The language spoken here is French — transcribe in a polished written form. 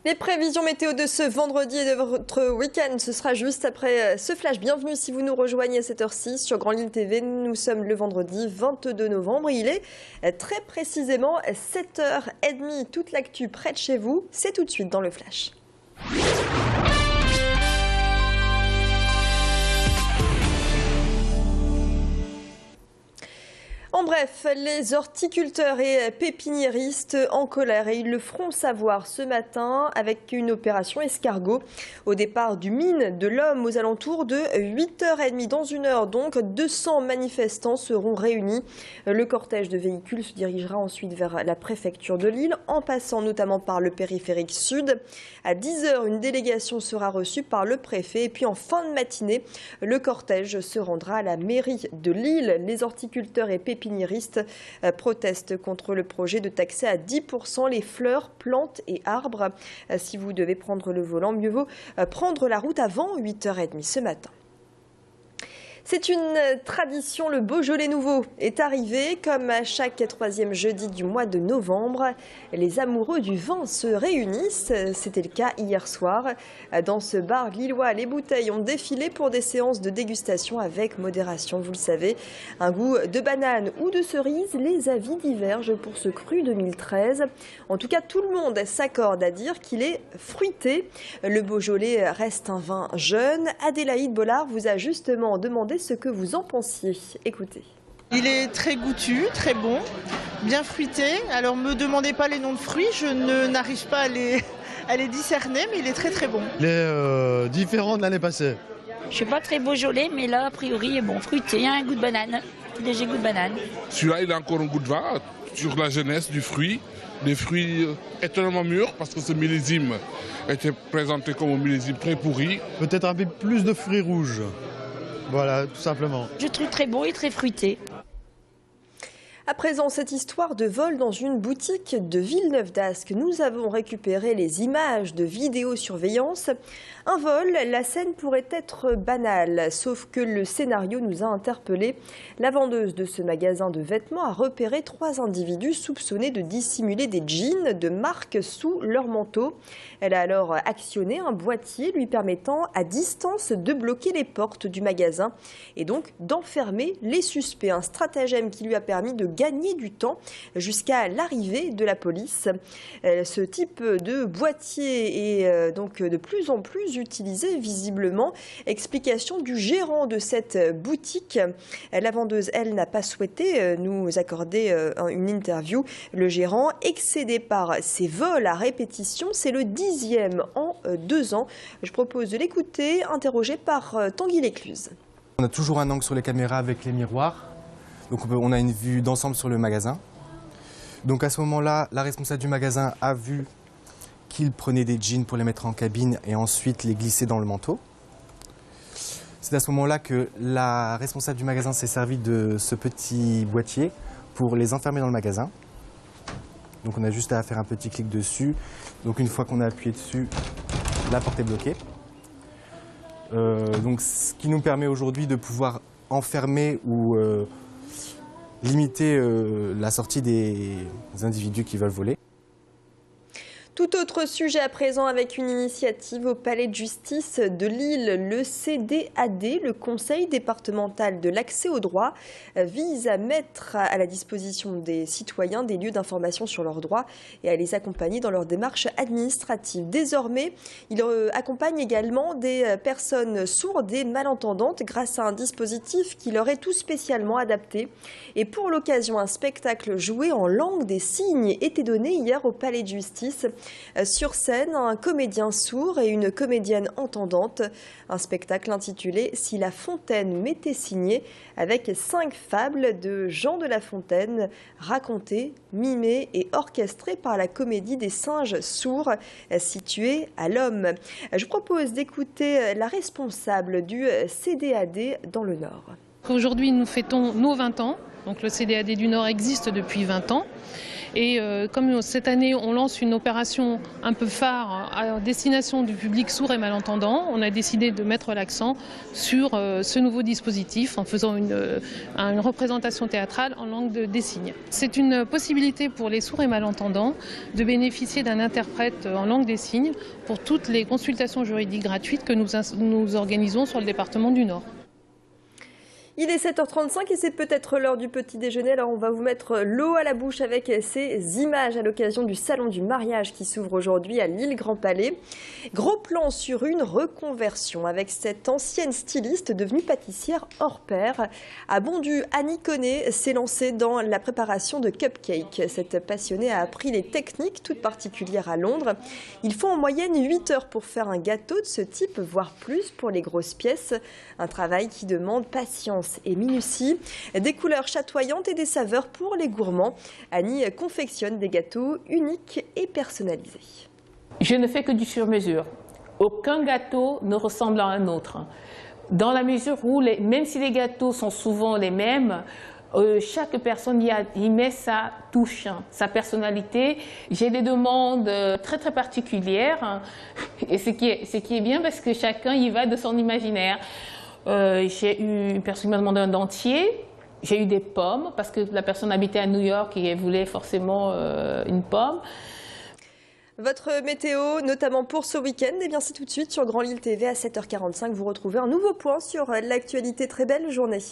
Les prévisions météo de ce vendredi et de votre week-end, ce sera juste après ce flash. Bienvenue si vous nous rejoignez à cette heure-ci sur Grand Lille TV. Nous sommes le vendredi 22 novembre. Il est très précisément 7h30. Toute l'actu près de chez vous, c'est tout de suite dans le flash. En bref, les horticulteurs et pépiniéristes en colère et ils le feront savoir ce matin avec une opération escargot au départ du mine de l'Homme aux alentours de 8h30. Dans une heure donc, 200 manifestants seront réunis. Le cortège de véhicules se dirigera ensuite vers la préfecture de Lille en passant notamment par le périphérique sud. À 10h, une délégation sera reçue par le préfet et puis en fin de matinée, le cortège se rendra à la mairie de Lille. Les horticulteurs et pépiniéristes protestent contre le projet de taxer à 10% les fleurs, plantes et arbres. Si vous devez prendre le volant, mieux vaut prendre la route avant 8h30 ce matin. C'est une tradition, le Beaujolais nouveau est arrivé. Comme à chaque troisième jeudi du mois de novembre, les amoureux du vin se réunissent. C'était le cas hier soir. Dans ce bar lillois, les bouteilles ont défilé pour des séances de dégustation avec modération. Vous le savez, un goût de banane ou de cerise, les avis divergent pour ce cru 2013. En tout cas, tout le monde s'accorde à dire qu'il est fruité. Le Beaujolais reste un vin jeune. Adélaïde Bollard vous a justement demandé ce que vous en pensiez. Écoutez. Il est très goûtu, très bon, bien fruité. Alors me demandez pas les noms de fruits, je n'arrive pas à les discerner, mais il est très très bon. Il est différent de l'année passée. Je suis pas très Beaujolais, mais là, a priori, bon, fruité, il y a un goût de banane, un léger goût de banane. Celui-là, il a encore un goût de vin sur la jeunesse du fruit. Des fruits étonnamment mûrs parce que ce millésime était présenté comme un millésime très pourri. Peut-être un peu plus de fruits rouges. Voilà, tout simplement. Je trouve très bon et très fruité. À présent, cette histoire de vol dans une boutique de Villeneuve-d'Ascq. Nous avons récupéré les images de vidéosurveillance. Un vol, la scène pourrait être banale, sauf que le scénario nous a interpellés. La vendeuse de ce magasin de vêtements a repéré 3 individus soupçonnés de dissimuler des jeans de marque sous leur manteau. Elle a alors actionné un boîtier lui permettant à distance de bloquer les portes du magasin et donc d'enfermer les suspects. Un stratagème qui lui a permis de gagner du temps jusqu'à l'arrivée de la police. Ce type de boîtier est donc de plus en plus utilisé visiblement. Explication du gérant de cette boutique. La vendeuse, elle, n'a pas souhaité nous accorder une interview. Le gérant, excédé par ces vols à répétition, c'est le 10e en 2 ans. Je propose de l'écouter, interrogé par Tanguy Lécluse. On a toujours un angle sur les caméras avec les miroirs. Donc on a une vue d'ensemble sur le magasin. Donc à ce moment-là, la responsable du magasin a vu qu'il prenait des jeans pour les mettre en cabine et ensuite les glisser dans le manteau. C'est à ce moment-là que la responsable du magasin s'est servie de ce petit boîtier pour les enfermer dans le magasin. Donc on a juste à faire un petit clic dessus. Donc une fois qu'on a appuyé dessus, la porte est bloquée. Donc ce qui nous permet aujourd'hui de pouvoir enfermer ou limiter la sortie des individus qui veulent voler. Tout autre sujet à présent avec une initiative au palais de justice de Lille. Le CDAD, le Conseil départemental de l'accès au droit, vise à mettre à la disposition des citoyens des lieux d'information sur leurs droits et à les accompagner dans leurs démarches administratives. Désormais, il accompagne également des personnes sourdes et malentendantes grâce à un dispositif qui leur est tout spécialement adapté. Et pour l'occasion, un spectacle joué en langue des signes était donné hier au palais de justice. Sur scène, un comédien sourd et une comédienne entendante. Un spectacle intitulé « Si la Fontaine m'était signée » avec 5 fables de Jean de La Fontaine, racontées, mimées et orchestrées par la Comédie des singes sourds située à l'Homme. Je propose d'écouter la responsable du CDAD dans le Nord. Aujourd'hui, nous fêtons nos 20 ans. Donc le CDAD du Nord existe depuis 20 ans. Et comme cette année, on lance une opération un peu phare à destination du public sourd et malentendant, on a décidé de mettre l'accent sur ce nouveau dispositif en faisant une représentation théâtrale en langue des signes. C'est une possibilité pour les sourds et malentendants de bénéficier d'un interprète en langue des signes pour toutes les consultations juridiques gratuites que nous organisons sur le département du Nord. Il est 7h35 et c'est peut-être l'heure du petit déjeuner. Alors on va vous mettre l'eau à la bouche avec ces images à l'occasion du salon du mariage qui s'ouvre aujourd'hui à Lille Grand Palais. Gros plan sur une reconversion avec cette ancienne styliste devenue pâtissière hors pair. À Bondu, Annie Connet s'est lancée dans la préparation de cupcakes. Cette passionnée a appris les techniques toutes particulières à Londres. Il faut en moyenne 8 heures pour faire un gâteau de ce type, voire plus pour les grosses pièces. Un travail qui demande patience et minutie, des couleurs chatoyantes et des saveurs pour les gourmands. Annie confectionne des gâteaux uniques et personnalisés. Je ne fais que du sur-mesure. Aucun gâteau ne ressemble à un autre. Dans la mesure où, même si les gâteaux sont souvent les mêmes, chaque personne y met sa touche, sa personnalité. J'ai des demandes très très particulières, et ce qui est bien parce que chacun y va de son imaginaire. J'ai eu une personne qui m'a demandé un dentier, j'ai eu des pommes parce que la personne habitait à New York et elle voulait forcément une pomme. Votre météo, notamment pour ce week-end, eh bien c'est tout de suite sur Grand Lille TV à 7h45. Vous retrouvez un nouveau point sur l'actualité. Très belle journée.